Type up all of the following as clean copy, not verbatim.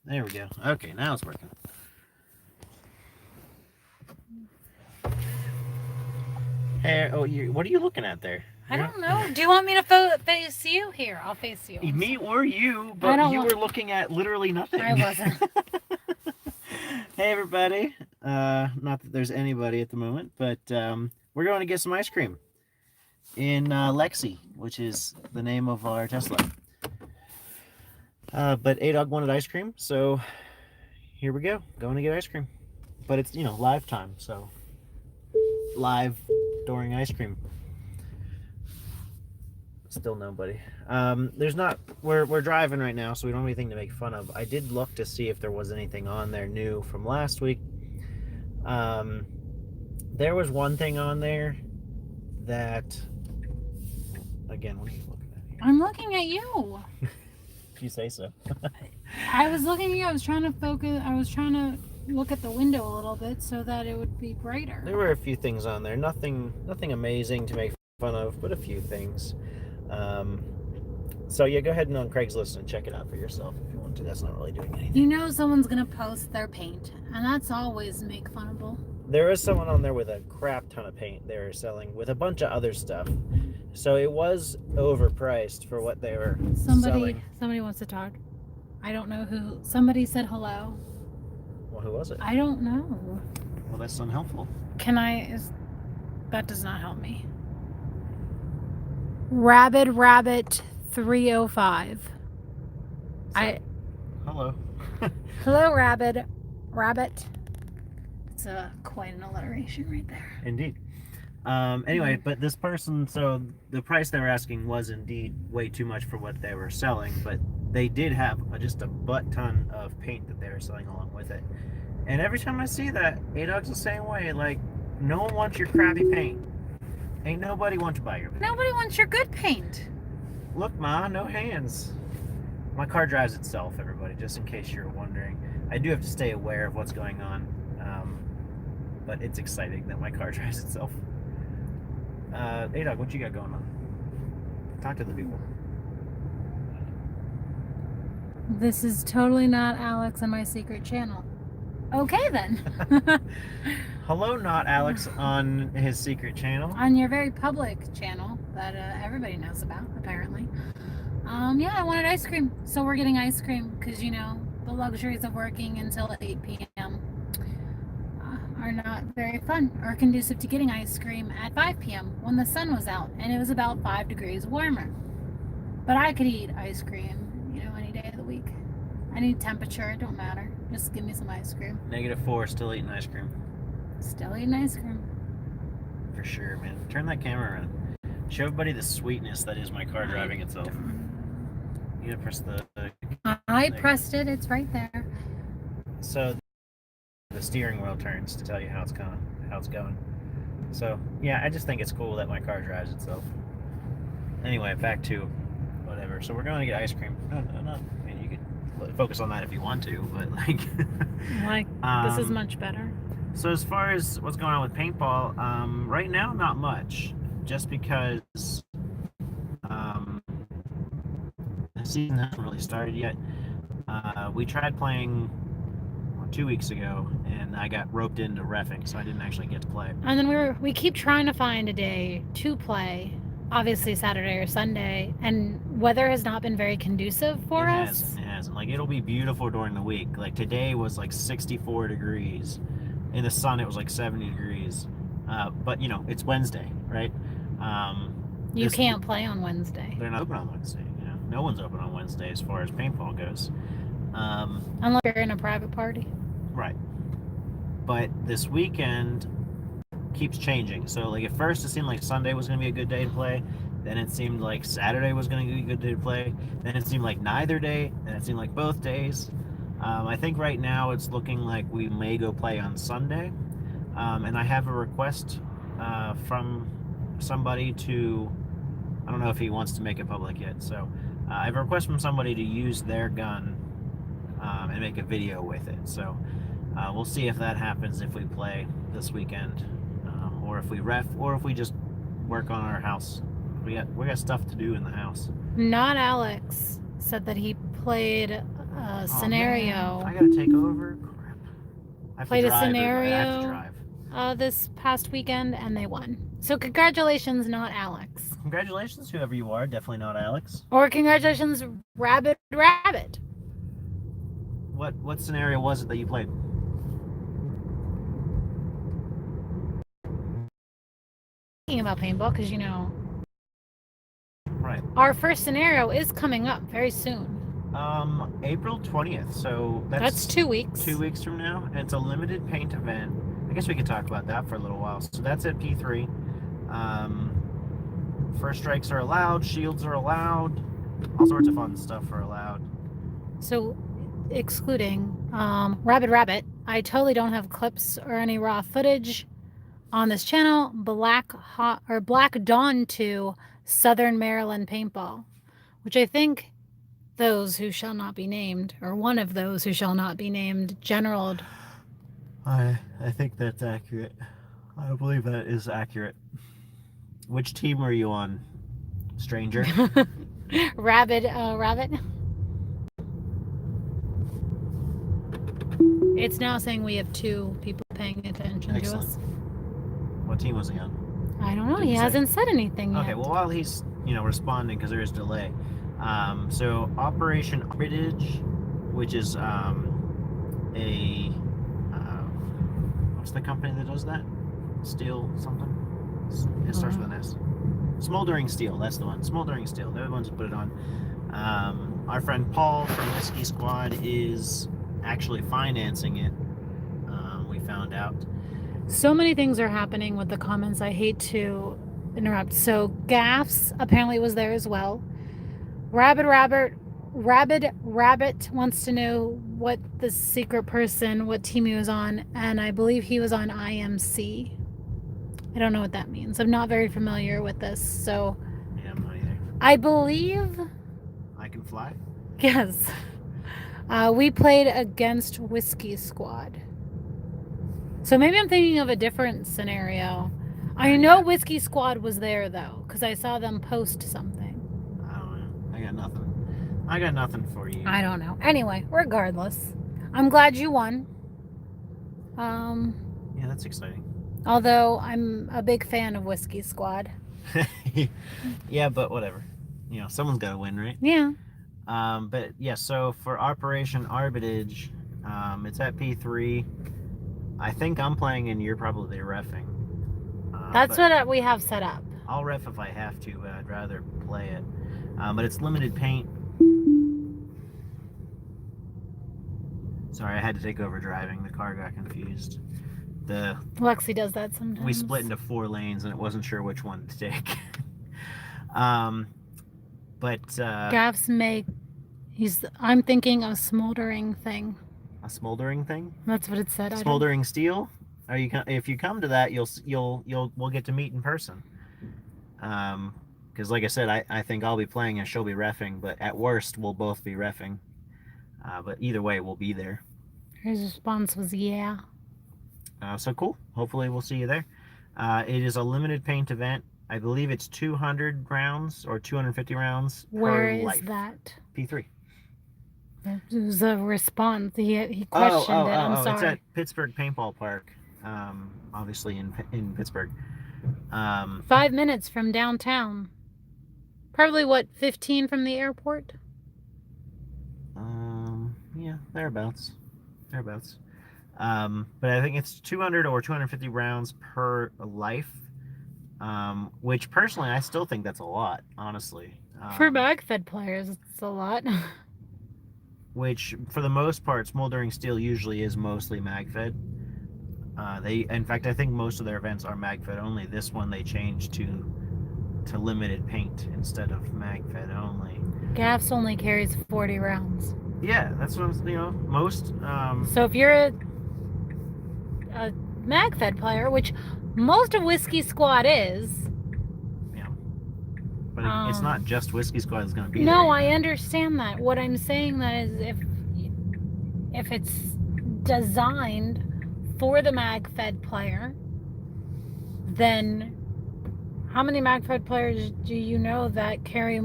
There we go. Okay, now it's working. Hey, what are you looking at there? I don't know. Do you want me to face you? Here, I'll face you. Me or you, I but don't you want. were looking at literally nothing. I wasn't. Hey, everybody. Not that there's anybody at the moment, but we're going to get some ice cream in Lexi, which is the name of our Tesla. But A-Dog wanted ice cream, so here we go. Going to get ice cream. But it's, live time, so live during ice cream. Still nobody. There's not. We're driving right now, so we don't have anything to make fun of. I did look to see if there was anything on there new from last week. There was one thing on there that. Again, what are you looking at here? I'm looking at you. If you say so. I was looking at you. I was trying to focus. I was trying to look at the window a little bit so that it would be brighter. There were a few things on there. Nothing amazing to make fun of, but a few things. So yeah, go ahead and on Craigslist and check it out for yourself if you want to. That's not really doing anything. You know someone's gonna post their paint, and that's always make funnable. There is someone on there with a crap ton of paint they were selling with a bunch of other stuff. So it was overpriced for what they were selling. Somebody wants to talk. I don't know who. Somebody said hello. Well, who was it? I don't know. Well, that's unhelpful. That does not help me. Rabbit 305. Hello. Hello, Rabbit. It's quite an alliteration right there. Indeed. Anyway, but this person, so the price they were asking was indeed way too much for what they were selling, but they did have just a butt ton of paint that they were selling along with it. And every time I see that, A-Dog's the same way. Like, no one wants your crappy paint. Ain't nobody want to buy your paint. Nobody wants your good paint. Look, Ma, no hands. My car drives itself, everybody, just in case you're wondering. I do have to stay aware of what's going on, but it's exciting that my car drives itself. A-Dog, what you got going on? Talk to the people. This is totally not Alex and my secret channel. Okay, then. Hello, not Alex on his secret channel. On your very public channel that everybody knows about, apparently. Yeah, I wanted ice cream. So we're getting ice cream because, the luxuries of working until 8 p.m. Are not very fun or conducive to getting ice cream at 5 p.m. when the sun was out and it was about 5 degrees warmer. But I could eat ice cream, any day of the week. Any temperature, it don't matter. Just give me some ice cream. -4, still eating ice cream. Still eating ice cream. For sure, man. Turn that camera around. Show everybody the sweetness that is my car driving itself. You gotta press the I pressed it. It's right there. So the steering wheel turns to tell you how it's going. So yeah, I just think it's cool that my car drives itself. Anyway, back to whatever. So we're going to get ice cream. No, I mean, you could focus on that if you want to, but this is much better. So as far as what's going on with paintball, right now not much, just because the season hasn't really started yet. We tried playing 2 weeks ago, and I got roped into reffing, so I didn't actually get to play. And then we keep trying to find a day to play, obviously Saturday or Sunday, and weather has not been very conducive for us. It hasn't. Like, it'll be beautiful during the week. Like, today was like 64 degrees. In the sun, it was like 70 degrees. But, it's Wednesday, right? You can't play on Wednesday. They're not open on Wednesday. No one's open on Wednesday as far as paintball goes. Unless you're in a private party. Right. But this weekend keeps changing. So, like, at first it seemed like Sunday was going to be a good day to play. Then it seemed like Saturday was going to be a good day to play. Then it seemed like neither day. Then it seemed like both days. I think right now it's looking like we may go play on Sunday. And I have a request from somebody to... I don't know if he wants to make it public yet. So, I have a request from somebody to use their gun and make a video with it. So, we'll see if that happens if we play this weekend, or if we ref, or if we just work on our house. We got stuff to do in the house. Not Alex said that he played a Oh, scenario. man. I gotta take over. Crap. I have Played to a drive. scenario. Everybody. I have to drive. This past weekend, and they won. So congratulations, not Alex. Congratulations, whoever you are. Definitely not Alex. Or congratulations, Rabbit. What scenario was it that you played? Thinking about paintball, because Right. our first scenario is coming up very soon. April 20th. So that's 2 weeks. 2 weeks from now, and it's a limited paint event. I guess we could talk about that for a little while. So that's at P3. First strikes are allowed, shields are allowed, all sorts of fun stuff are allowed. So, excluding Rabbit, I totally don't have clips or any raw footage on this channel. Black Dawn 2 Southern Maryland Paintball, which I think those who shall not be named, or one of those who shall not be named, General. I think that's accurate. I believe that is accurate. Which team were you on, stranger? Rabbit. It's now saying we have 2 people paying attention to us. What team was he on? I don't know. He hasn't said anything yet. Okay, well, while he's responding, because there is delay. So Operation Armitage, which is what's the company that does that? Steel something? It starts with an S. Smoldering Steel, that's the one. Smoldering Steel, they're the ones who put it on. Our friend Paul from Whiskey Squad is actually financing it. We found out. So many things are happening with the comments. I hate to interrupt. So Gaffs apparently was there as well. Rabbit wants to know what the secret person, what team he was on, and I believe he was on IMC. I don't know what that means. I'm not very familiar with this, so. Yeah, I'm not either. I believe. I can fly? Yes. We played against Whiskey Squad. So maybe I'm thinking of a different scenario. I know Whiskey Squad was there, though, because I saw them post something. I don't know. I got nothing for you. I don't know. Anyway, regardless, I'm glad you won. Yeah, that's exciting. Although I'm a big fan of Whiskey Squad. Yeah, but whatever. Someone's got to win, right? Yeah. But yeah, so for Operation Armitage, it's at P3. I think I'm playing and you're probably reffing. That's what we have set up. I'll ref if I have to, but I'd rather play it. But it's limited paint. Sorry, I had to take over driving. The car got confused. Lexi does that sometimes. We split into 4 lanes and it wasn't sure which one to take. Gaffs I'm thinking a smoldering thing. A smoldering thing? That's what it said. Smoldering Steel? If you come to that, we'll get to meet in person. Because like I said, I think I'll be playing and she'll be reffing, but at worst we'll both be reffing. But either way, we'll be there. His response was yeah. So cool. Hopefully we'll see you there. It is a limited paint event. I believe it's 200 rounds or 250 rounds Where per is life. That? P3. It was a response. He questioned it. I'm sorry. It's at Pittsburgh Paintball Park, obviously in Pittsburgh. 5 minutes from downtown. Probably 15 from the airport? Yeah, thereabouts. But I think it's 200 or 250 rounds per life, which personally I still think that's a lot, honestly. For MagFed players, it's a lot. Which, for the most part, Smoldering Steel usually is mostly MagFed. In fact, I think most of their events are MagFed only. This one they changed to limited paint instead of MagFed only. Gaffs only carries 40 rounds. Yeah, that's what most. So if you're a MagFed player, which most of Whiskey Squad is. Yeah. But it's not just Whiskey Squad that's going to be there. No, I understand that. What I'm saying that is if it's designed for the MagFed player, then how many MagFed players do you know that carry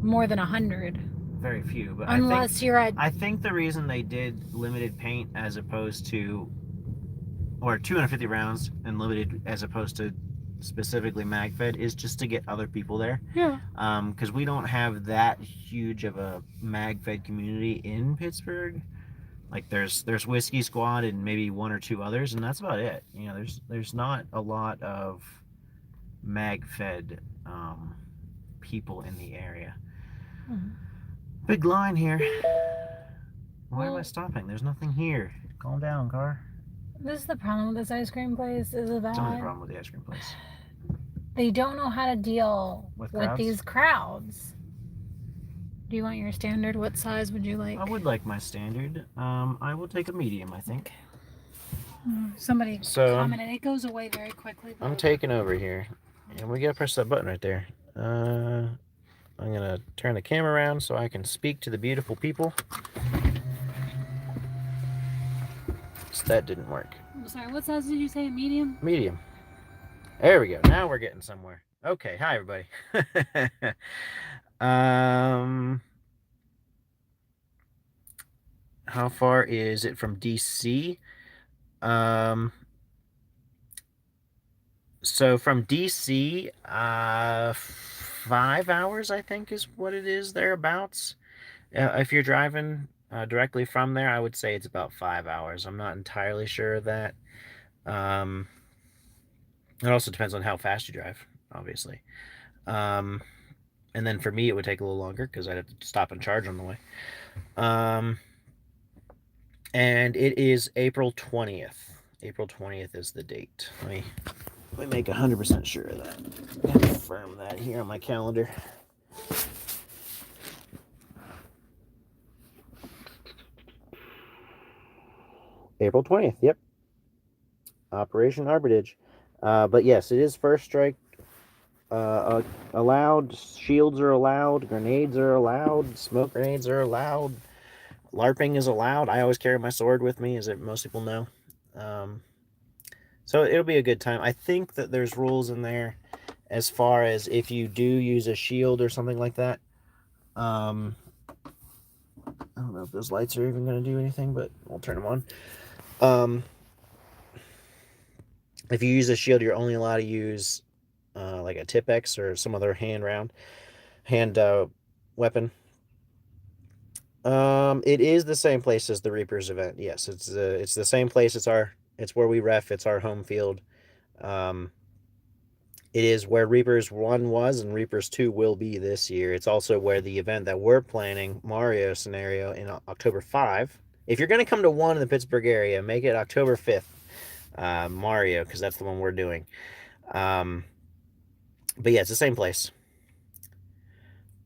more than 100. Very few, but Unless you're at. I think the reason they did limited paint as opposed to, or 250 rounds and limited as opposed to specifically MagFed is just to get other people there. Yeah. Because we don't have that huge of a MagFed community in Pittsburgh. Like there's Whiskey Squad and maybe one or two others, and that's about it. You know, there's not a lot of MagFed people in the area. Mhm. Big line here. Why am I Well- stopping? There's nothing here. Calm down, car. This is the problem with this ice cream place is It's only the that problem with the ice cream place. they don't know how to deal With with crowds? these crowds. Do you want your standard? What size would you like? I would like my standard. I will take a medium, I think. Somebody So- commented. It goes away very quickly. I'm though. taking over here. And we gotta press that button right there. I'm gonna turn the camera around so I can speak to the beautiful people. So that didn't work. I'm sorry. What size did you say? Medium? Medium. There we go. Now we're getting somewhere. Okay, hi everybody. How far is it from DC? So from DC, 5 hours, I think, is what it is thereabouts. If you're driving directly from there, I would say it's about 5 hours. I'm not entirely sure of that. It also depends on how fast you drive, obviously. And then for me, it would take a little longer because I'd have to stop and charge on the way. And it is April 20th. April 20th is the date. Let me make 100% sure of that. Confirm that here on my calendar. April 20th, yep. Operation Arbitage. But yes, it is first strike allowed. Shields are allowed. Grenades are allowed. Smoke grenades are allowed. LARPing is allowed. I always carry my sword with me, as most people know. So it'll be a good time. I think that there's rules in there as far as if you do use a shield or something like that. I don't know if those lights are even going to do anything, but we'll turn them on. If you use a shield, you're only allowed to use like a Tipex or some other hand weapon. It is the same place as the Reapers event. Yes, it's the same place. It's where we ref. It's our home field. It is where Reapers 1 was and Reapers 2 will be this year. It's also where the event that we're planning, Mario Scenario, in October 5. If you're going to come to one in the Pittsburgh area, make it October 5th, Mario, because that's the one we're doing. But yeah, it's the same place.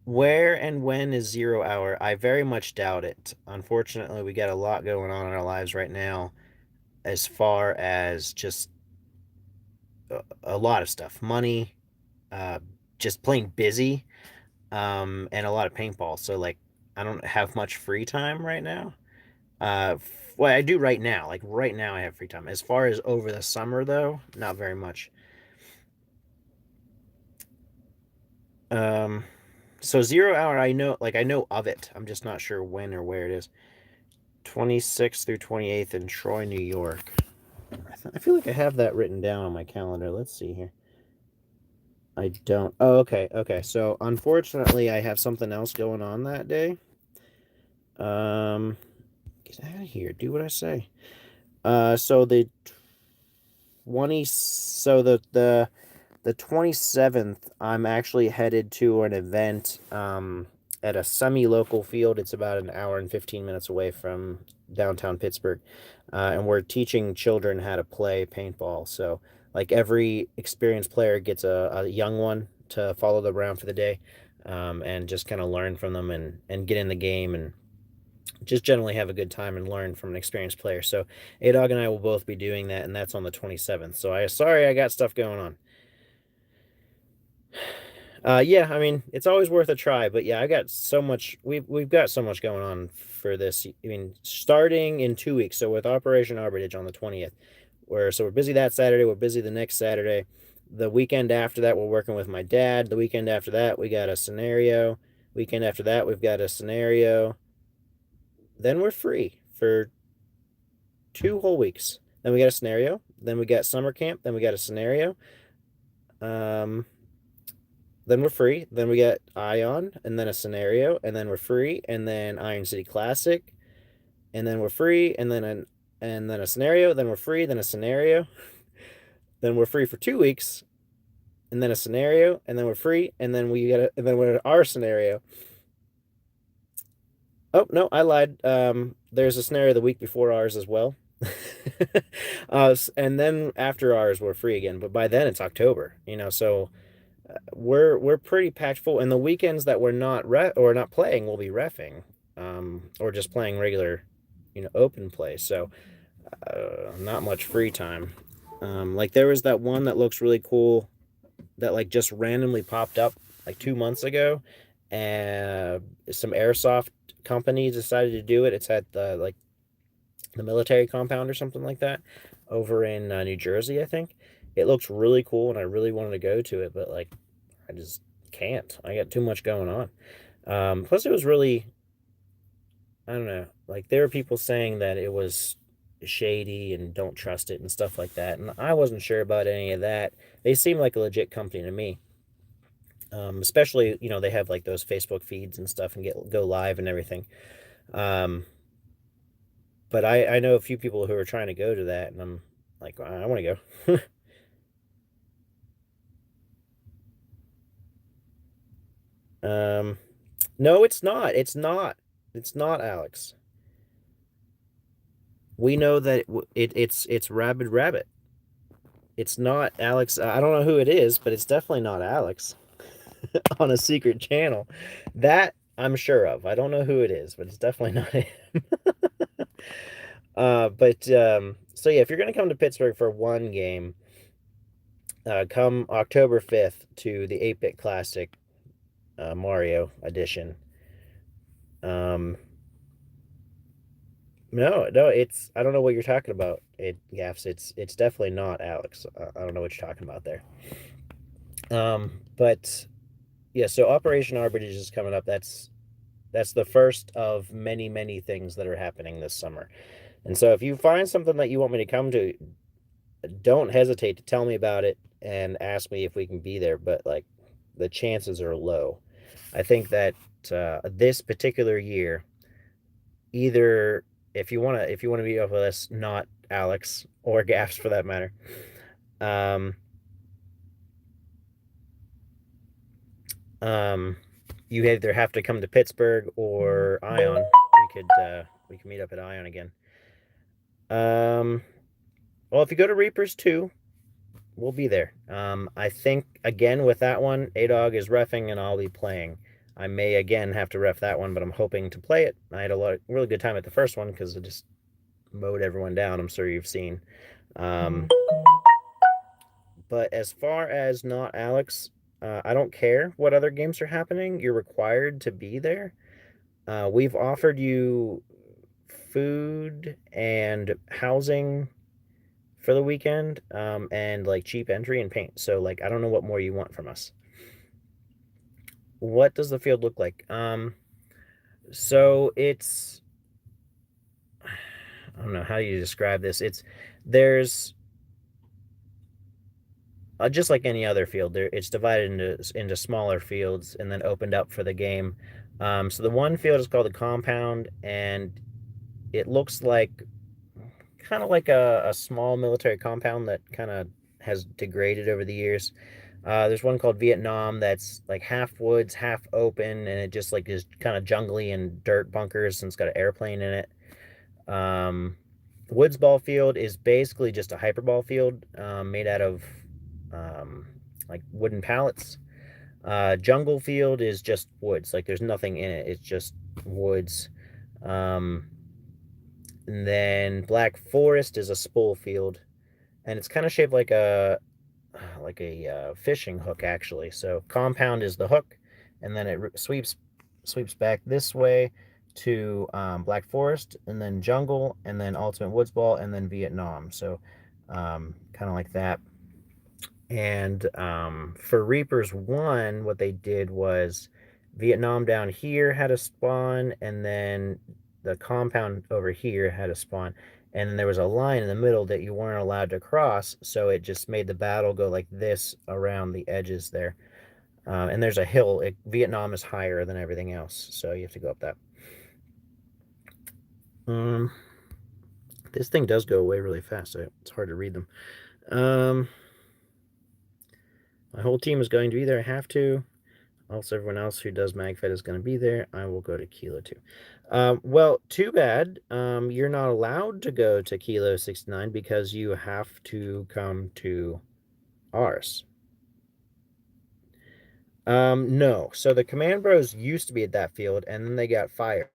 Where and when is 0 hour? I very much doubt it. Unfortunately, we got a lot going on in our lives right now as far as just a lot of stuff. Money, just plain busy, and a lot of paintball. So, like, I don't have much free time right now. Well, I do right now. Like, right now I have free time. As far as over the summer, though, not very much. So 0 hour, I know of it. I'm just not sure when or where it is. 26th through 28th in Troy, New York. I feel like I have that written down on my calendar. Let's see here. I don't. Oh, okay. Okay. So unfortunately, I have something else going on that day. Get out of here. Do what I say. So the 27th, I'm actually headed to an event at a semi-local field. It's about an hour and 15 minutes away from downtown Pittsburgh. And we're teaching children how to play paintball. So, like, every experienced player gets a young one to follow them around for the day, and just kind of learn from them and get in the game and just generally have a good time and learn from an experienced player. So A-Dog and I will both be doing that, and that's on the 27th. So sorry I got stuff going on. Yeah, I mean, it's always worth a try, but yeah, I got so much, we've got so much going on for this. I mean, starting in 2 weeks, so with Operation Arbitage on the 20th, we're busy that Saturday, we're busy the next Saturday. The weekend after that, we're working with my dad. The weekend after that, we got a scenario. Weekend after that, we've got a scenario. Then we're free for 2 whole weeks. Then we got a scenario. Then we got summer camp. Then we got a scenario. Um, then we're free. Then we got Ion, and then a scenario, and then we're free, and then Iron City Classic, and then we're free, and then a scenario. Then we're free. Then a scenario. Then we're free for 2 weeks, and then a scenario, and then we're free, and then we're at our scenario. Oh no, I lied. There's a scenario the week before ours as well. And then after ours we're free again, but by then it's October, so we're pretty packed full. And the weekends that we're not playing, we'll be refing, or just playing regular, open play. So not much free time. Like there was that one that looks really cool that like just randomly popped up like 2 months ago, and some airsoft company decided to do it. It's at the military compound or something like that over in New Jersey, I think. It looks really cool, and I really wanted to go to it, but like I just can't. I got too much going on. Plus, it was really, I don't know. Like there were people saying that it was shady and don't trust it and stuff like that, and I wasn't sure about any of that. They seem like a legit company to me. Especially, they have like those Facebook feeds and stuff and go live and everything. Um, but I know a few people who are trying to go to that, and I'm like, I want to go. No, it's not. It's not. It's not, Alex. We know that it's Rabid Rabbit. It's not Alex. I don't know who it is, but it's definitely not Alex on a secret channel. That I'm sure of. I don't know who it is, but it's definitely not him. So yeah, if you're gonna come to Pittsburgh for one game, come October 5th to the 8-Bit Classic Mario Edition. No, it's I don't know what you're talking about. Gaffs. It's definitely not Alex. I don't know what you're talking about there. But yeah, so Operation Arbiters is coming up. That's the first of many, many things that are happening this summer. And so if you find something that you want me to come to, don't hesitate to tell me about it and ask me if we can be there. But like the chances are low. I think that this particular year, either if you want to be off with us, not Alex or Gaffs for that matter, you either have to come to Pittsburgh or Ion. We could meet up at Ion again. Well, if you go to Reapers too, we'll be there. I think again with that one, ADOG is reffing and I'll be playing. I may again have to ref that one, but I'm hoping to play it. I had a really good time at the first one because I just mowed everyone down. I'm sure you've seen. But as far as not Alex, I don't care what other games are happening. You're required to be there. We've offered you food and housing for the weekend, and like cheap entry and paint. So like I don't know what more you want from us. What does the field look like? So it's I don't know how you describe this. There's just like any other field. It's divided into smaller fields and then opened up for the game. So the one field is called the compound, and it looks like kind of like a small military compound that kind of has degraded over the years. There's one called Vietnam that's like half woods, half open, and it just like is kind of jungly and dirt bunkers, and it's got an airplane in it. Woods ball field is basically just a hyperball field made out of like wooden pallets. Jungle field is just woods, like there's nothing in it. It's just woods. And then Black Forest is a spool field, and it's kind of shaped like a fishing hook actually. So compound is the hook, and then it sweeps back this way to Black Forest, and then Jungle, and then Ultimate Woods Ball, and then Vietnam. So kind of like that. And for Reapers 1, what they did was Vietnam down here had a spawn, and then the compound over here had a spawn. And then there was a line in the middle that you weren't allowed to cross, so it just made the battle go like this around the edges there. And there's a hill. Vietnam is higher than everything else, so you have to go up that. This thing does go away really fast, so it's hard to read them. My whole team is going to be there. I have to. Also, everyone else who does MagFed is going to be there. I will go to Kilo 2. Well, too bad. You're not allowed to go to Kilo 69 because you have to come to ours. No. So the Command Bros used to be at that field, and then they got fired.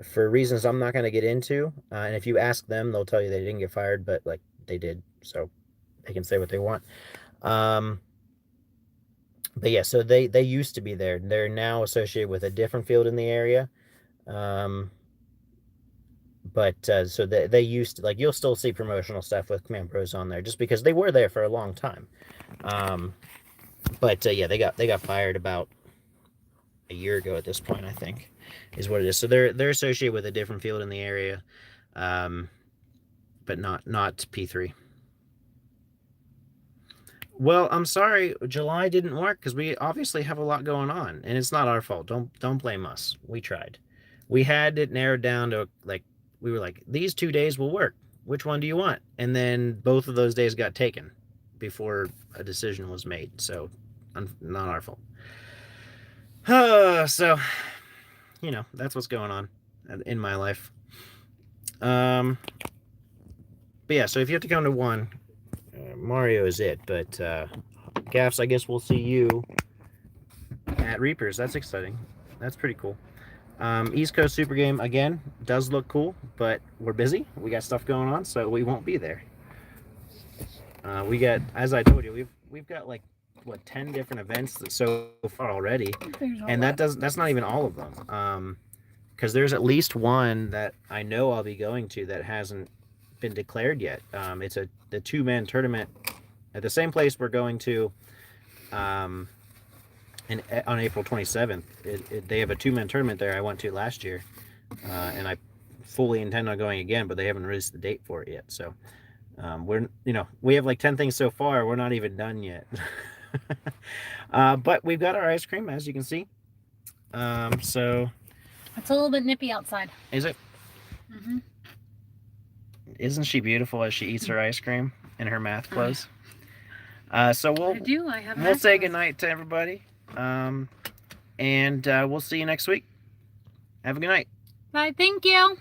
For reasons I'm not going to get into. And if you ask them, they'll tell you they didn't get fired, but like they did. So they can say what they want. But yeah, so they used to be there. They're now associated with a different field in the area. So they used to, like, you'll still see promotional stuff with Command Pros on there just because they were there for a long time. Yeah, they got fired about a year ago at this point, I think, is what it is. So they're associated with a different field in the area, but not P3. Well, I'm sorry, July didn't work because we obviously have a lot going on, and it's not our fault. Don't blame us. We tried. We had it narrowed down to, like, we were like, these 2 days will work. Which one do you want? And then both of those days got taken before a decision was made. So, not our fault. So, you know, that's what's going on in my life. But yeah, so if you have to come to one, Mario is it. But Gaffs, I guess we'll see you at Reapers. That's exciting. That's pretty cool. East Coast Super Game, again, does look cool, but we're busy. We got stuff going on, so we won't be there. We got, as I told you, we've got like, what, 10 different events so far already, and that's not even all of them. Because there's at least one that I know I'll be going to that hasn't been declared yet. It's the 2-man tournament at the same place we're going to on April 27th. They have a 2-man tournament there I went to last year, and I fully intend on going again, but they haven't released the date for it yet. So we have like 10 things so far. We're not even done yet. But we've got our ice cream, as you can see. So it's a little bit nippy outside. Is it? Mm-hmm. Isn't she beautiful as she eats her ice cream in her math clothes? So we'll say goodnight to everybody. And we'll see you next week. Have a good night. Bye. Thank you.